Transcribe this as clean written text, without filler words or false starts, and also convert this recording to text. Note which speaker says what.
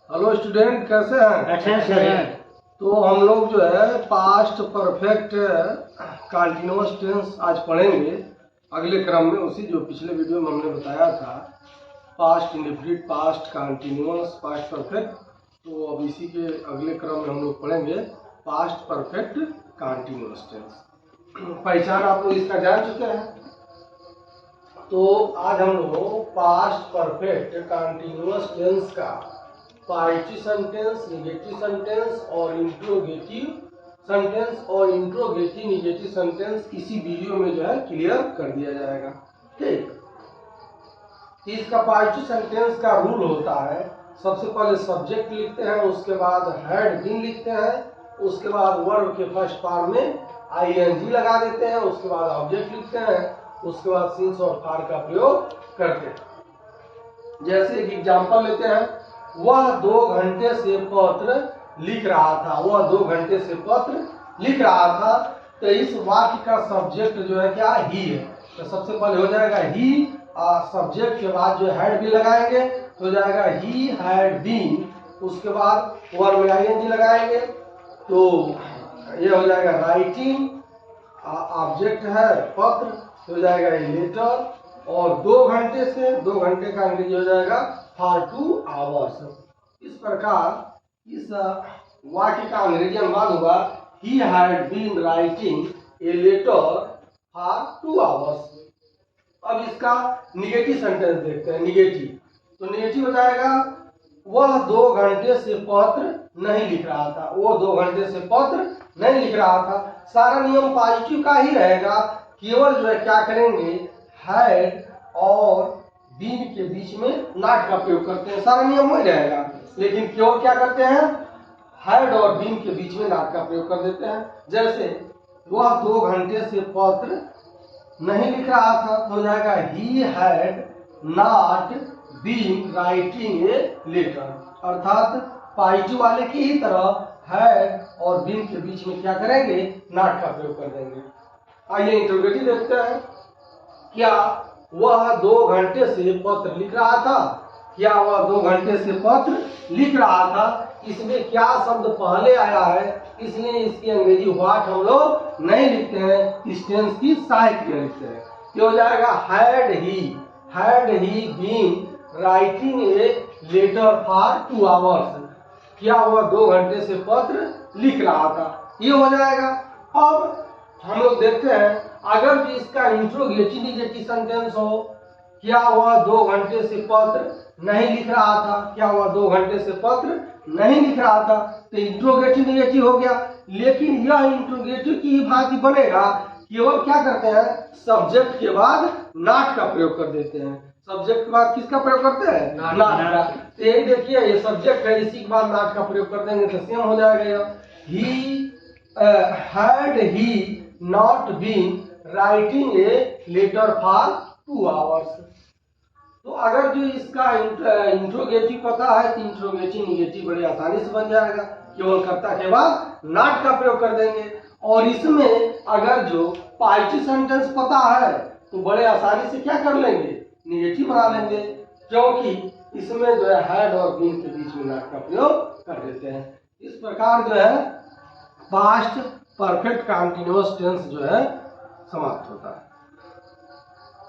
Speaker 1: Hello student, कैसे हैं?
Speaker 2: अच्छा सर।
Speaker 1: तो हम लोग जो है पास्ट परफेक्ट कंटिन्यूअस टेंस आज पढ़ेंगे अगले क्रम में। उसी जो पिछले वीडियो में हमने बताया था, past indefinite, past continuous, past perfect, तो अब इसी के अगले क्रम में हम लोग पढ़ेंगे पास्ट परफेक्ट कंटिन्यूअस टेंस। पहचान आप लोग इसका जान चुके हैं। तो आज हम लोग पास्ट परफेक्ट कंटिन्यूअस टेंस का पॉजिटिव सेंटेंस, निगेटिव सेंटेंस और इंट्रोगेटिव सेंटेंस और इंट्रोगेटिव निगेटिव सेंटेंस इसी वीडियो में जो है क्लियर कर दिया जाएगा। ठीक, इसका पॉजिटिव सेंटेंस का रूल होता है, सबसे पहले सब्जेक्ट लिखते हैं, उसके बाद हैड बीन लिखते हैं, उसके बाद वर्ब के फर्स्ट पार्ट में आईएनजी लगा देते हैं, उसके बाद ऑब्जेक्ट लिखते हैं, उसके बाद सिंस और फार का प्रयोग करते हैं। जैसे एक एग्जांपल लेते हैं, वह 2 घंटे से पत्र लिख रहा था। वह 2 घंटे से पत्र लिख रहा था। तो इस वाक्य का सब्जेक्ट जो है क्या, ही है। तो सबसे पहले हो जाएगा ही, सब्जेक्ट के बाद जो हैड भी लगाएंगे तो हो जाएगा ही हैड बीन। उसके बाद वर्ब में आईएनजी लगाएंगे तो ये हो जाएगा राइटिंग। ऑब्जेक्ट है पत्र, तो हो जाएगा लेटर। और 2 घंटे से, 2 घंटे का अंग्रेजी हो जाएगा फॉर 2 आवर्स। इस प्रकार इस वाक्य का अंग्रेजी अनुवाद होगा he had been writing a letter for 2 hours. अब इसका निगेटिव सेंटेंस देखते हैं। निगेटिव, तो निगेटिव हो जाएगा वह 2 घंटे से पत्र नहीं लिख रहा था। वो 2 घंटे से पत्र नहीं लिख रहा था। सारा नियम पॉजिटिव का ही रहेगा, केवल जो है क्या करेंगे, हैड और बीन के बीच में नॉट का प्रयोग करते हैं। सारा नियम वही रहेगा, लेकिन केवल क्या करते हैं, हैड और बीन के बीच में नॉट का प्रयोग कर देते हैं। जैसे वह 2 घंटे से पत्र नहीं लिख रहा था, तो हो जाएगा he had not been writing a letter. अर्थात पॉजिटिव वाले की ही तरह हैड और बीन के बीच में क्या करेंगे, नॉट का प्रयोग कर देंगे। आइए इंट्रोगेटिव देखते हैं। क्या वह 2 घंटे से पत्र लिख रहा था? क्या वह 2 घंटे से पत्र लिख रहा था? इसमें क्या शब्द पहले आया है, इसलिए इसकी अंग्रेजी व्हाट हम लोग नहीं लिखते हैं, इस टेंस की सहायक क्रिया लिखते हैं। ये हो जाएगा had he been writing a letter for 2 hours. क्या वह 2 घंटे से पत्र लिख रहा था, ये हो जाएगा। अब हम लोग देखते हैं, अगर भी इसका इंट्रोगेटिव निगेटिव सेंटेंस हो, क्या वह 2 घंटे से पत्र नहीं लिख रहा था? क्या वह 2 घंटे से पत्र नहीं लिख रहा था? तो इंट्रोगेटिव निगेटिव हो गया। लेकिन यह इंट्रोगेटिव की ही भांति बनेगा, केवल क्या करते हैं, सब्जेक्ट के बाद नॉट का प्रयोग कर देते हैं। सब्जेक्ट के बाद किसका प्रयोग करते हैं, नॉट का। तो यही देखिए, ये सब्जेक्ट है, इसी के बाद नॉट का प्रयोग कर देंगे तो सेम हो जाएगा। He had he not been writing a letter for 2 hours. तो अगर जो इसका इंट्रोगेटिव पता है तो इंट्रोगेटिव निगेटिव बड़े आसानी से बन जाएगा, केवल कर्ता के बाद नॉट का प्रयोग कर देंगे। और इसमें अगर जो पॉजिटिव सेंटेंस पता है तो बड़े आसानी से क्या कर लेंगे, निगेटिव बना लेंगे, क्योंकि इसमें जो है हैड और बीन के बीच में नॉट का प्रयोग कर देते हैं। इस प्रकार जो है पास्ट परफेक्ट कंटिन्यूअस टेंस जो है समाप्त होता है।